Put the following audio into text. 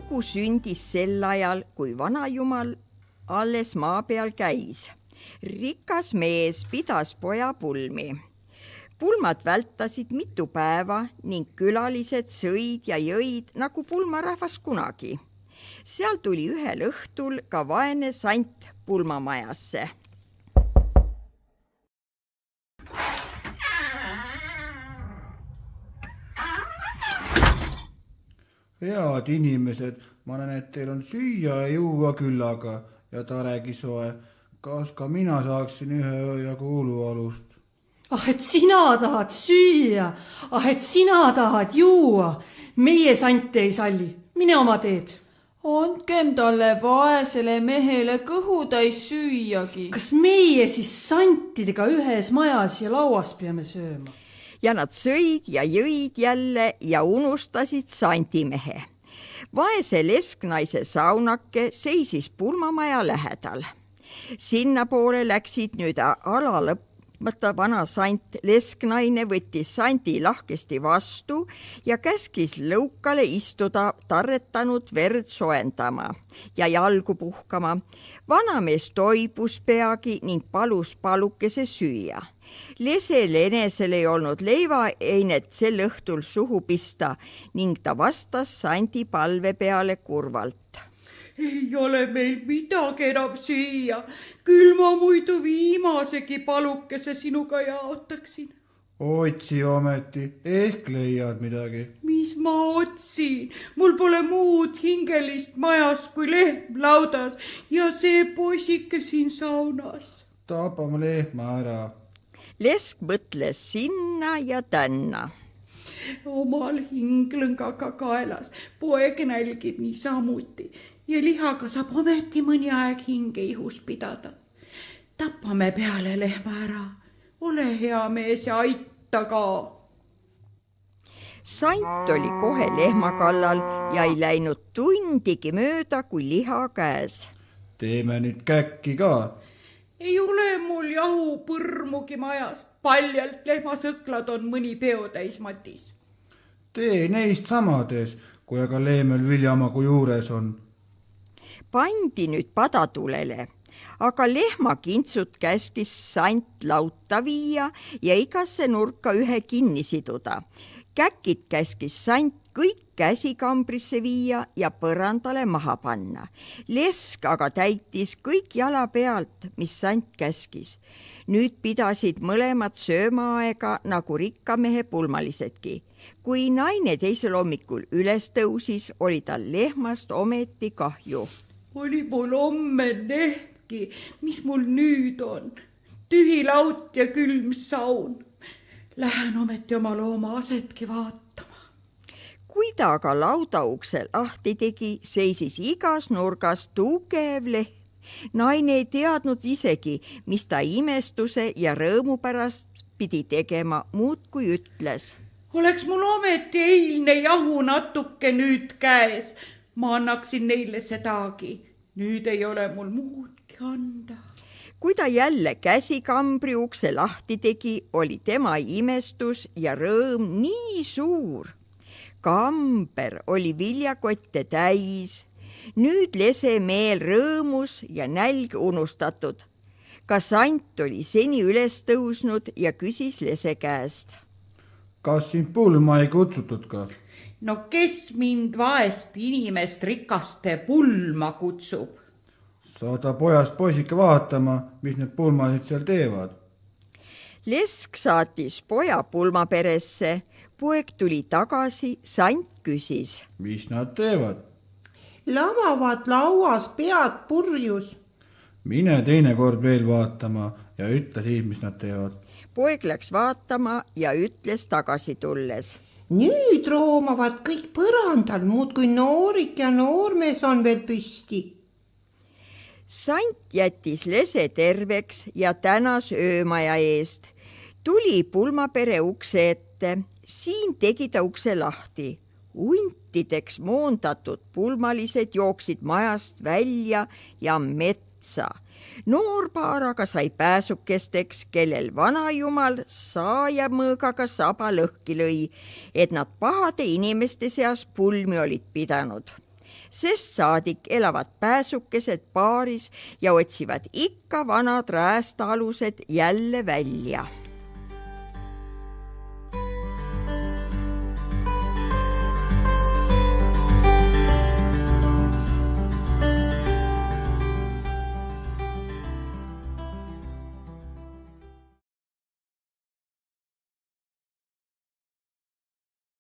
lugu sündis sel ajal, kui vanajumal alles maa peal käis. Rikas mees pidas poja pulmi. Pulmad vältasid mitu päeva ning külalised sõid ja jõid nagu pulmarahvas kunagi. Seal tuli ühel õhtul ka vaene sant pulmamajasse. Head inimesed, ma näen, et teil on süüa ja juua küllaga ja taregi soe. Kas ka mina saaksin ühe jagu ulualust? Et sina tahad süüa, et sina tahad juua. Meie sante ei salli, mine oma teed. Andkem talle vaesele mehele kõhutäis süüagi. Kas meie siis santidega ühes majas ja lauas peame sööma? Ja nad sõid ja jõid jälle ja unustasid sandimehe. Vaese lesknaise saunake seisis pulmamaja lähedal. Sinna poole läksid nüüd alalõpmata vana sant lesknaine, võttis sandi lahkesti vastu ja käskis lõukale istuda tarretanud verd soendama ja jalgu puhkama. Vanamees toibus peagi ning palus palukese süüa. Lesel enesel ei olnud leivaeinet sel õhtul suhu pista ning ta vastas sandi palve peale kurvalt. Ei ole meil midagi enam süüa, küll ma muidu viimasegi palukese sinuga jaotaksin. Otsi ometi, ehk leiad midagi. Mis ma otsin? Mul pole muud hingelist majas kui lehm laudas ja see poisike siin saunas. Tapame lehma ära. Lesk mõtles sinna ja tänna. Omal hinglõngaga kaelas, poeg nälgib niisamuti ja lihaga saab ometi mõni aeg hinge ihus pidada. Tapame peale lehma ära, ole hea mees ja aita ka. Sant oli kohe lehma kallal ja ei läinud tundigi mööda, kui liha käes. Teeme nüüd käkki ka. Ei ole mul jahupõrmugi majas, paljalt lehmasõklad on mõni peotäis matis. Tee neist samades, kui aga leemel viljamagu juures on. Pandi nüüd padatulele, aga lehmakintsud käskis sant lauta viia ja igasse nurka ühe kinni siduda. Käkid käskis sant kõik käsikambrisse viia ja põrandale maha panna. Lesk aga täitis kõik jala pealt, mis sant käskis. Nüüd pidasid mõlemad söömaaega nagu rikkamehe pulmalisedki. Kui naine teisel hommikul üles tõusis, oli tal lehmast ometi kahju. Oli mul homme lehmki, mis mul nüüd on? Tühi laut ja külm saun. Lähen ometi oma looma asetki vaatama. Kui ta aga laudaukse lahti tegi, seisis igas nurgas tugev lehm. Naine ei teadnud isegi, mis ta imestuse ja rõõmu pärast pidi tegema, muud kui ütles. Oleks mul ometi eilne jahu natuke nüüd käes, ma annaksin neile sedagi. Nüüd ei ole mul muudki anda. Kui ta jälle käsikambri ukse lahti tegi, oli tema imestus ja rõõm nii suur. Kamber oli viljakotte täis. Nüüd lese meel rõõmus ja nälg unustatud. Ka sant oli seni üles tõusnud ja küsis lese käest. Kas sind pulma ei kutsutud ka? No kes mind vaest inimest rikaste pulma kutsub? Saada pojast poisike vaatama, mis need pulmasid seal teevad. Lesk saatis poja pulmaperesse. Poeg tuli tagasi, sant küsis. Mis nad teevad? Lavavad lauas pead purjus. Mine teinekord veel vaatama ja ütle siis, mis nad teevad. Poeg läks vaatama ja ütles tagasi tulles. Nüüd roomavad kõik põrandal, muud kui noorik ja noormees on veel püsti. Sant jättis lese terveks ja tänas öömaja eest. Tuli pulmapere ukse ette, siin tegi ta ukse lahti. Huntideks moondatud pulmalised jooksid majast välja ja metsa. Noorpaar aga sai pääsukesteks, kellel vanajumal saajamõõgaga saba lõhki lõi, et nad pahade inimeste seas pulmi olid pidanud. Sest saadik elavad pääsukesed paaris ja otsivad ikka vanad räästa alused jälle välja.